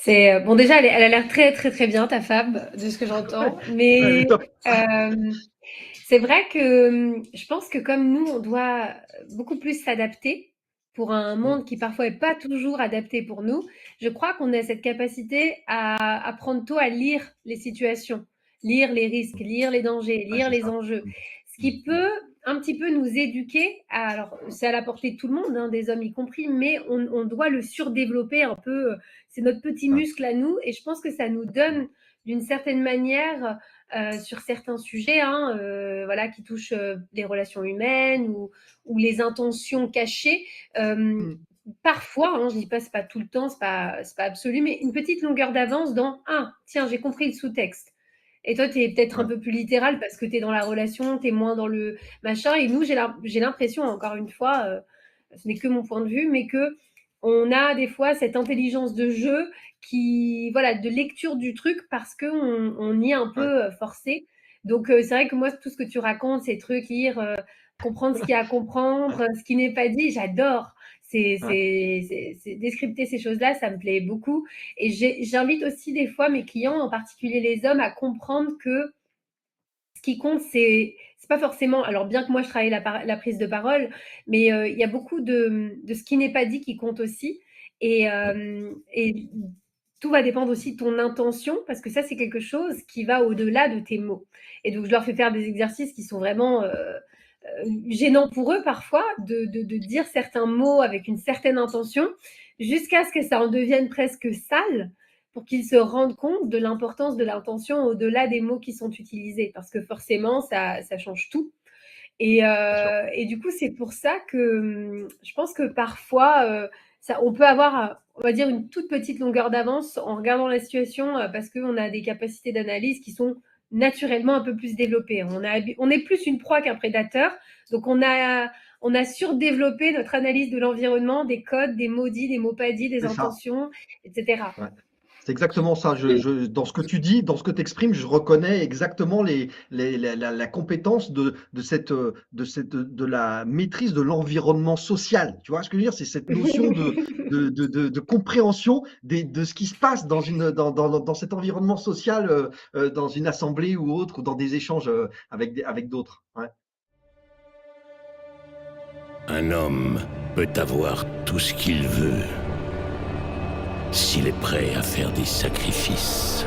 Bon, déjà, elle a l'air très, très, très bien, ta femme, de ce que j'entends. Elle est Mais top. c'est vrai que je pense que comme nous, on doit beaucoup plus s'adapter pour un Mm. monde qui parfois est pas toujours adapté pour nous. Je crois qu'on a cette capacité à apprendre tôt à lire les situations, lire les risques, lire les dangers, Ouais, lire c'est les ça. enjeux. Mm. Ce Mm. qui peut un petit peu nous éduquer. Alors, c'est à la portée de tout le monde, hein, des hommes y compris, mais on doit le surdévelopper un peu. C'est notre petit Ah, muscle à nous, et je pense que ça nous donne, d'une certaine manière, sur certains sujets, hein, voilà, qui touchent les relations humaines ou les intentions cachées. Euh, mm. Parfois, hein, je dis pas c'est pas tout le temps, c'est pas absolu, mais une petite longueur d'avance dans ah tiens j'ai compris le sous-texte. Et toi, tu es peut-être un Ouais. peu plus littéral parce que tu es dans la relation, tu es moins dans le machin. Et nous, j'ai l'impression, encore une fois, ce n'est que mon point de vue, mais que on a des fois cette intelligence de jeu voilà, de lecture du truc parce qu'on y est un Ouais. peu forcé. Donc, c'est vrai que moi, tout ce que tu racontes, ces trucs, lire, comprendre ce qu'il y a à comprendre, ce qui n'est pas dit, j'adore. Ouais. Décrypter ces choses-là, ça me plaît beaucoup. Et j'invite aussi des fois mes clients, en particulier les hommes, à comprendre que ce qui compte, c'est pas forcément. Alors, bien que moi je travaille la prise de parole, mais il y a beaucoup de ce qui n'est pas dit qui compte aussi. Mm. Et tout va dépendre aussi de ton intention, parce que ça, c'est quelque chose qui va au-delà de tes mots. Et donc, je leur fais faire des exercices qui sont vraiment gênants pour eux parfois, de dire certains mots avec une certaine intention, jusqu'à ce que ça en devienne presque sale, pour qu'ils se rendent compte de l'importance de l'intention au-delà des mots qui sont utilisés, parce que forcément, ça change tout. Bien sûr. Et du coup, c'est pour ça que je pense que parfois, on peut avoir, on va dire, une toute petite longueur d'avance en regardant la situation, parce qu'on a des capacités d'analyse qui sont naturellement un peu plus développées. On est plus une proie qu'un prédateur, donc on a surdéveloppé notre analyse de l'environnement, des codes, des mots dits, des mots pas dits, des C'est ça. intentions, etc. Ouais. C'est exactement ça. Dans ce que tu dis, dans ce que tu exprimes, je reconnais exactement la compétence de la maîtrise de l'environnement social. Tu vois ce que je veux dire? C'est cette notion de compréhension de ce qui se passe dans cet environnement social, dans une assemblée ou autre, ou dans des échanges avec d'autres. Ouais. Un homme peut avoir tout ce qu'il veut s'il est prêt à faire des sacrifices.